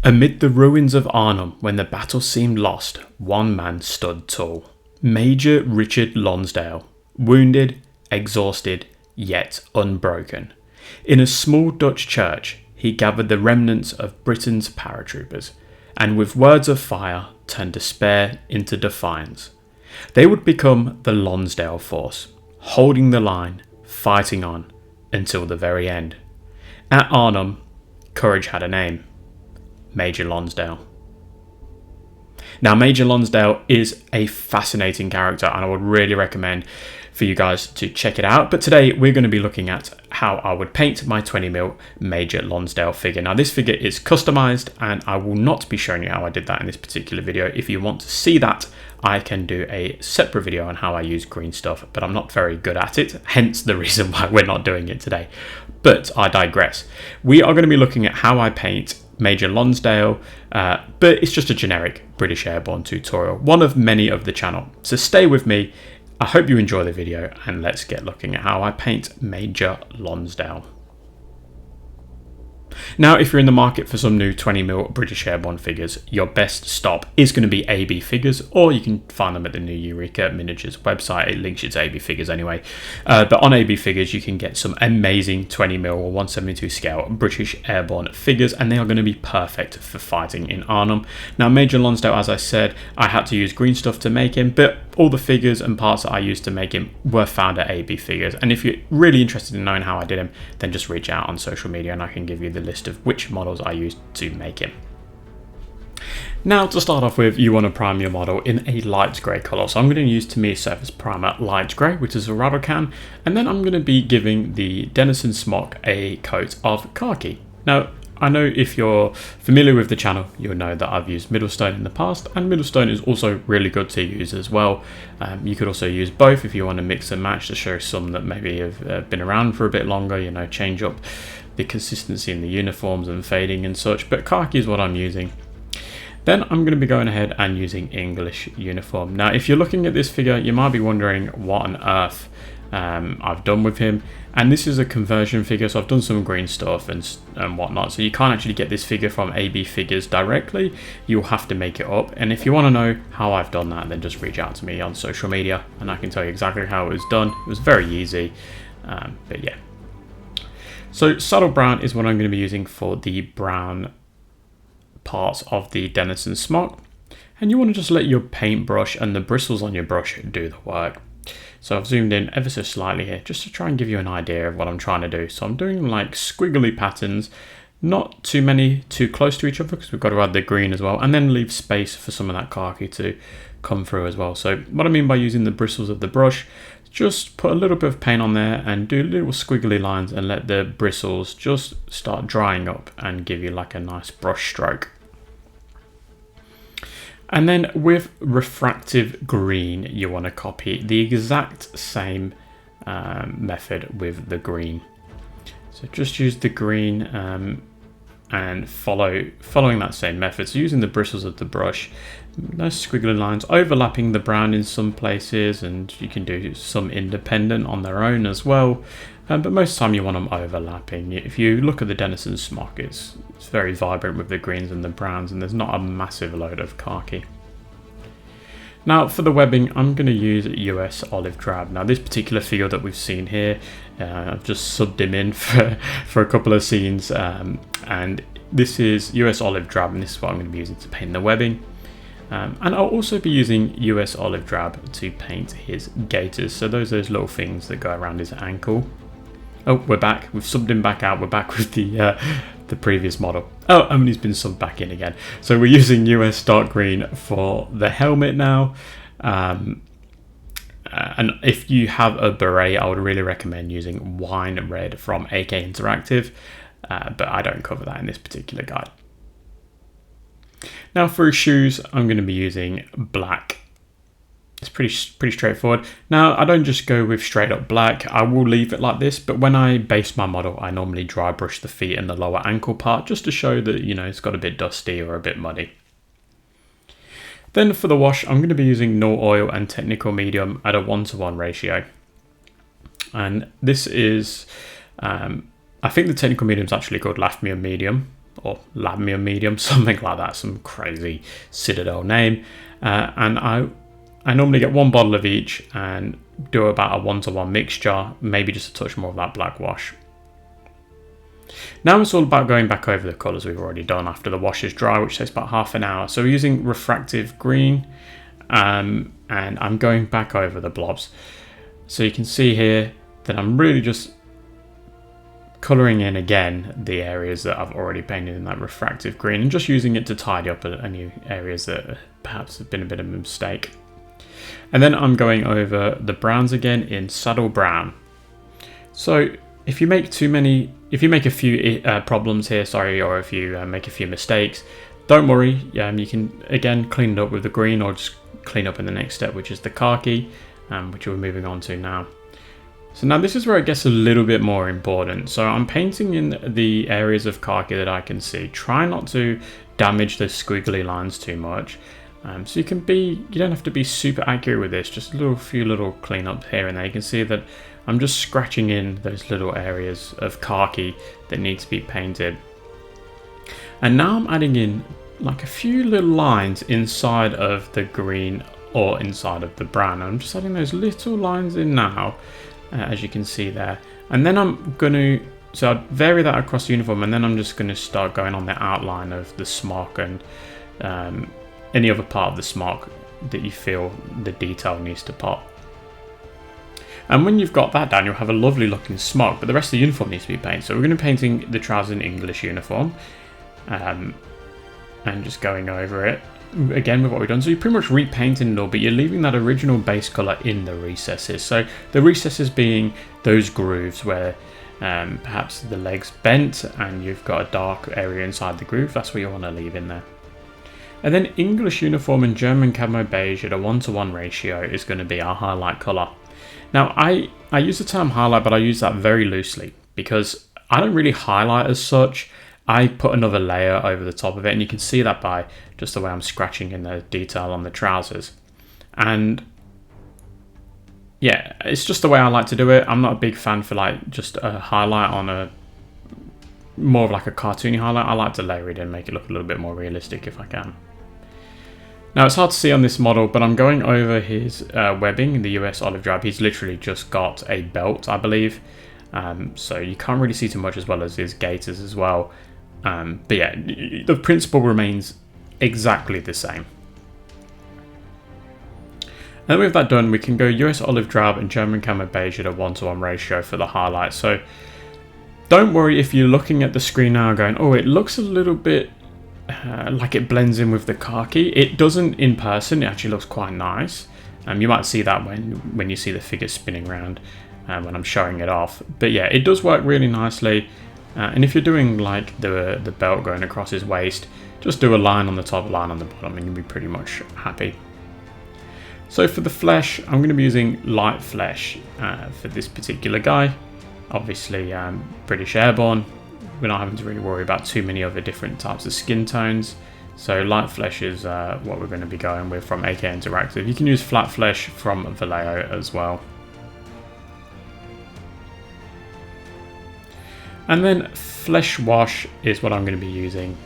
Amid the ruins of Arnhem, when the battle seemed lost, one man stood tall. Major Richard Lonsdale, wounded, exhausted, yet unbroken. In a small Dutch church, he gathered the remnants of Britain's paratroopers, and with words of fire turned despair into defiance. They would become the Lonsdale Force, holding the line, fighting on, until the very end. At Arnhem, courage had a name. Major Lonsdale. Now, Major Lonsdale is a fascinating character, and I would really recommend for you guys to check it out. But today we're going to be looking at how I would paint my 20mm Major Lonsdale figure. Now, this figure is customized, and I will not be showing you how I did that in this particular video. If you want to see that, I can do a separate video on how I use green stuff, but I'm not very good at it, hence the reason why we're not doing it today. But I digress. We are going to be looking at how I paint Major Lonsdale, but it's just a generic British Airborne tutorial, one of many of the channel. So stay with me. I hope you enjoy the video, and let's get looking at how I paint Major Lonsdale. Now, if you're in the market for some new 20mm British Airborne figures, your best stop is going to be AB Figures, or you can find them at the new Eureka Miniatures website. It links you to AB Figures anyway. But on AB Figures, you can get some amazing 20mm or 172 scale British Airborne figures, and they are going to be perfect for fighting in Arnhem. Now, Major Lonsdale, as I said, I had to use green stuff to make him, but all the figures and parts that I used to make him were found at AB Figures. And if you're really interested in knowing how I did him, then just reach out on social media and I can give you the list of which models I used to make him. Now, to start off with, you want to prime your model in a light grey colour. So I'm going to use Tamiya Surface Primer Light Grey, which is a rattle can, and then I'm going to be giving the Denison Smock a coat of khaki. Now, I know if you're familiar with the channel, you'll know that I've used Middlestone in the past, and Middlestone is also really good to use as well. You could also use both if you want to mix and match to show some that maybe have been around for a bit longer, you know, change up the consistency in the uniforms and fading and such, but khaki is what I'm using. Then I'm going to be going ahead and using English uniform. Now, if you're looking at this figure, you might be wondering what on earth I've done with him, and this is a conversion figure, so I've done some green stuff and whatnot, so you can't actually get this figure from AB Figures directly. You'll have to make it up, and if you want to know how I've done that, then just reach out to me on social media and I can tell you exactly how it was done. It was very easy, but yeah. So subtle brown is what I'm going to be using for the brown parts of the Denison Smock, and you want to just let your paintbrush and the bristles on your brush do the work. So I've zoomed in ever so slightly here just to try and give you an idea of what I'm trying to do. So I'm doing like squiggly patterns, not too many too close to each other because we've got to add the green as well, and then leave space for some of that khaki to come through as well. So what I mean by using the bristles of the brush, just put a little bit of paint on there and do little squiggly lines and let the bristles just start drying up and give you like a nice brush stroke. And then with refractive green, you want to copy the exact same method with the green. So just use the green and following that same method. So using the bristles of the brush, nice squiggly lines, overlapping the brown in some places, and you can do some independent on their own as well. But most of the time you want them overlapping. If you look at the Denison Smock, it's very vibrant with the greens and the browns, and there's not a massive load of khaki. Now for the webbing, I'm going to use US Olive Drab. Now this particular figure that we've seen here, I've just subbed him in for a couple of scenes, and this is US Olive Drab, and this is what I'm going to be using to paint the webbing. And I'll also be using US Olive Drab to paint his gaiters. So those are those little things that go around his ankle. Oh, we're back. We've subbed him back out. We're back with the previous model. Oh, and he's been subbed back in again. So we're using US Dark Green for the helmet now. And if you have a beret, I would really recommend using Wine Red from AK Interactive. But I don't cover that in this particular guide. Now for his shoes, I'm going to be using black. It's pretty straightforward. Now, I don't just go with straight up black. I will leave it like this, but when I base my model, I normally dry brush the feet and the lower ankle part just to show that, you know, it's got a bit dusty or a bit muddy. Then for the wash, I'm going to be using Null Oil and Technical Medium at a 1:1 ratio. And this is, I think the Technical Medium is actually called Lafmere Medium. or Ladmium medium, something like that, some crazy Citadel name. And I normally get 1 bottle of each and do about a 1-to-1 mixture, maybe just a touch more of that black wash. Now it's all about going back over the colours we've already done after the wash is dry, which takes about half an hour. So we're using refractive green, and I'm going back over the blobs. So you can see here that I'm really just colouring in again the areas that I've already painted in that refractive green, and just using it to tidy up any areas that perhaps have been a bit of a mistake. And then I'm going over the browns again in saddle brown. So if you make a few problems here, or if you make a few mistakes, don't worry. You can again clean it up with the green, or just clean up in the next step, which is the khaki, which we're moving on to now. So now this is where it gets a little bit more important. So I'm painting in the areas of khaki that I can see. Try not to damage the squiggly lines too much. So you don't have to be super accurate with this, just a few little cleanups here and there. You can see that I'm just scratching in those little areas of khaki that need to be painted. And now I'm adding in like a few little lines inside of the green or inside of the brown. I'm just adding those little lines in now, as you can see there. And then so I'd vary that across the uniform, and then I'm just going to start going on the outline of the smock and any other part of the smock that you feel the detail needs to pop. And when you've got that down, you'll have a lovely looking smock, but the rest of the uniform needs to be painted. So we're going to be painting the trousers in English uniform, and just going over it again with what we've done. So you're pretty much repainting it all, but you're leaving that original base colour in the recesses. So the recesses being those grooves where perhaps the leg's bent and you've got a dark area inside the groove. That's what you want to leave in there. And then English uniform and German camo beige at a 1-to-1 ratio is going to be our highlight colour. Now I use the term highlight, but I use that very loosely because I don't really highlight as such. I put another layer over the top of it, and you can see that by just the way I'm scratching in the detail on the trousers. And yeah, it's just the way I like to do it. I'm not a big fan for like just a highlight on a more of like a cartoony highlight. I like to layer it in, make it look a little bit more realistic if I can. Now it's hard to see on this model, but I'm going over his webbing, the US olive drab. He's literally just got a belt, I believe. So you can't really see too much, as well as his gaiters as well. But yeah, the principle remains exactly the same. And with that done, we can go US olive drab and German camo beige at a 1-to-1 ratio for the highlight. So don't worry if you're looking at the screen now going, oh, it looks a little bit like it blends in with the khaki. It doesn't in person. It actually looks quite nice. You might see that when you see the figure spinning around when I'm showing it off. But yeah, it does work really nicely. And if you're doing like the belt going across his waist, just do a line on the top, line on the bottom, and you'll be pretty much happy. So for the flesh, I'm going to be using light flesh for this particular guy. Obviously British Airborne. We're not having to really worry about too many other different types of skin tones. So light flesh is what we're going to be going with from AK Interactive. You can use flat flesh from Vallejo as well. And then flesh wash is what I'm going to be using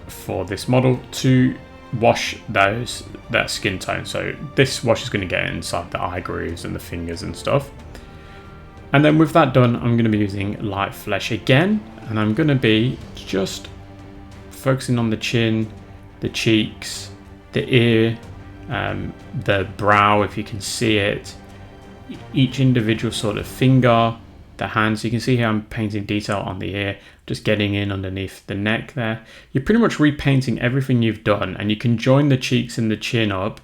for this model to wash that skin tone. So this wash is going to get inside the eye grooves and the fingers and stuff. And then with that done, I'm going to be using light flesh again, and I'm going to be just focusing on the chin, the cheeks, the ear, the brow if you can see it, each individual sort of finger, the hands. You can see here I'm painting detail on the ear, just getting in underneath the neck there. You're pretty much repainting everything you've done, and you can join the cheeks and the chin up,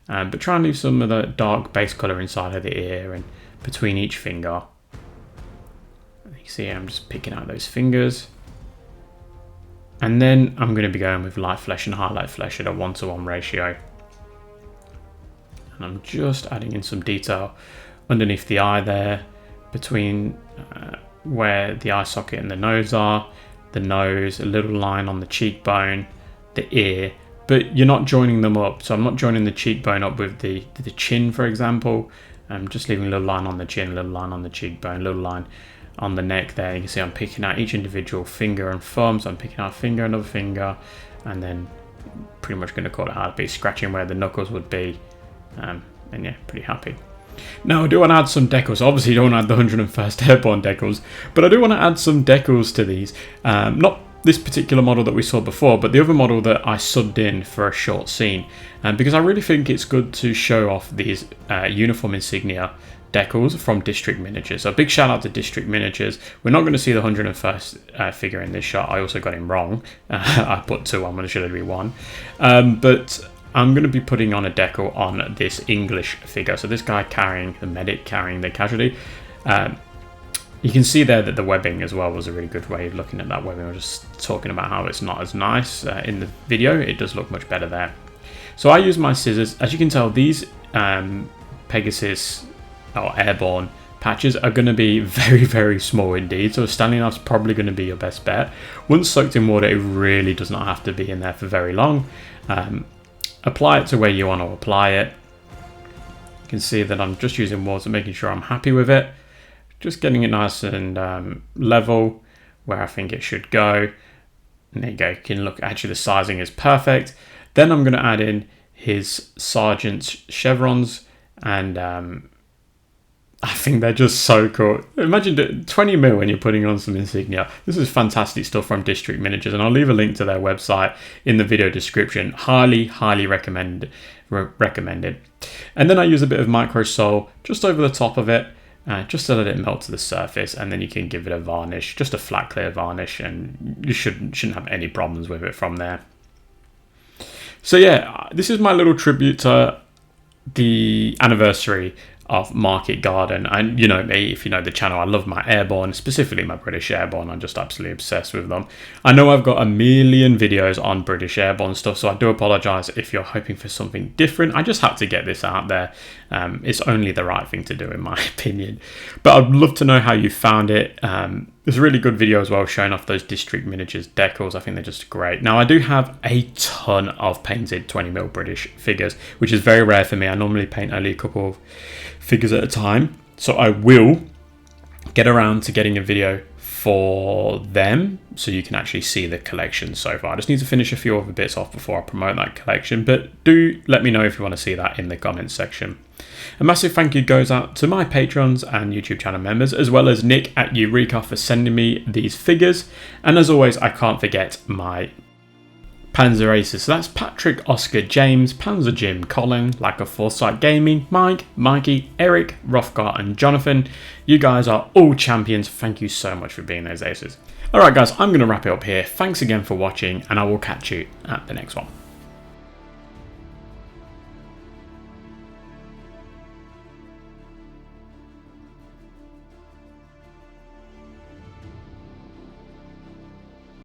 but try and leave some of the dark base colour inside of the ear and between each finger. You see I'm just picking out those fingers. And then I'm going to be going with light flesh and highlight flesh at a 1-to-1 ratio. And I'm just adding in some detail underneath the eye there, between where the eye socket and the nose are, the nose, a little line on the cheekbone, the ear, but you're not joining them up. So I'm not joining the cheekbone up with the chin, for example. I'm just leaving a little line on the chin, a little line on the cheekbone, a little line on the neck there. You can see I'm picking out each individual finger and thumb. So I'm picking out a finger, another finger, and then pretty much going to call it how to be, scratching where the knuckles would be. And yeah, pretty happy. Now I do want to add some decals. Obviously don't add the 101st Airborne decals, but I do want to add some decals to these. Not this particular model that we saw before, but the other model that I subbed in for a short scene. Because I really think it's good to show off these uniform insignia decals from District Miniatures. So a big shout out to District Miniatures. We're not going to see the 101st figure in this shot. I also got him wrong. I put 2 on when it should be 1. But I'm going to be putting on a decal on this English figure. So this guy carrying the medic, carrying the casualty. You can see there that the webbing as well was a really good way of looking at that webbing. I was just talking about how it's not as nice in the video. It does look much better there. So I use my scissors. As you can tell, these Pegasus or Airborne patches are going to be very, very small indeed. So standing knife's probably going to be your best bet. Once soaked in water, it really does not have to be in there for very long. Apply it to where you want to apply it. You can see that I'm just using water, making sure I'm happy with it. Just getting it nice and level where I think it should go. And there you go. You can look, actually the sizing is perfect. Then I'm going to add in his sergeant's chevrons, and I think they're just so cool. Imagine 20 mil when you're putting on some insignia. This is fantastic stuff from District Miniatures, and I'll leave a link to their website in the video description. Highly, highly recommended. And then I use a bit of micro sol just over the top of it, just to let it melt to the surface, and then you can give it a varnish, just a flat clear varnish, and you shouldn't have any problems with it from there. So yeah, this is my little tribute to the anniversary of Market Garden. And you know me, if you know the channel, I love my Airborne, specifically my British Airborne. I'm just absolutely obsessed with them. I know I've got a million videos on British Airborne stuff, so I do apologise if you're hoping for something different. I just had to get this out there. It's only the right thing to do in my opinion. But I'd love to know how you found it. There's a really good video as well showing off those District Miniatures decals. I think they're just great. Now I do have a ton of painted 20mm British figures, which is very rare for me. I normally paint only a couple of figures at a time, so I will get around to getting a video for them so you can actually see the collection so far. I just need to finish a few other bits off before I promote that collection, but do let me know if you want to see that in the comments section. A massive thank you goes out to my patrons and YouTube channel members, as well as Nick at Eureka for sending me these figures, and as always I can't forget my Panzer Aces. So that's Patrick, Oscar, James, Panzer Jim, Colin, Lack of Foresight Gaming, Mike, Mikey, Eric, Rothgar and Jonathan. You guys are all champions. Thank you so much for being those aces. Alright guys, I'm going to wrap it up here. Thanks again for watching, and I will catch you at the next one.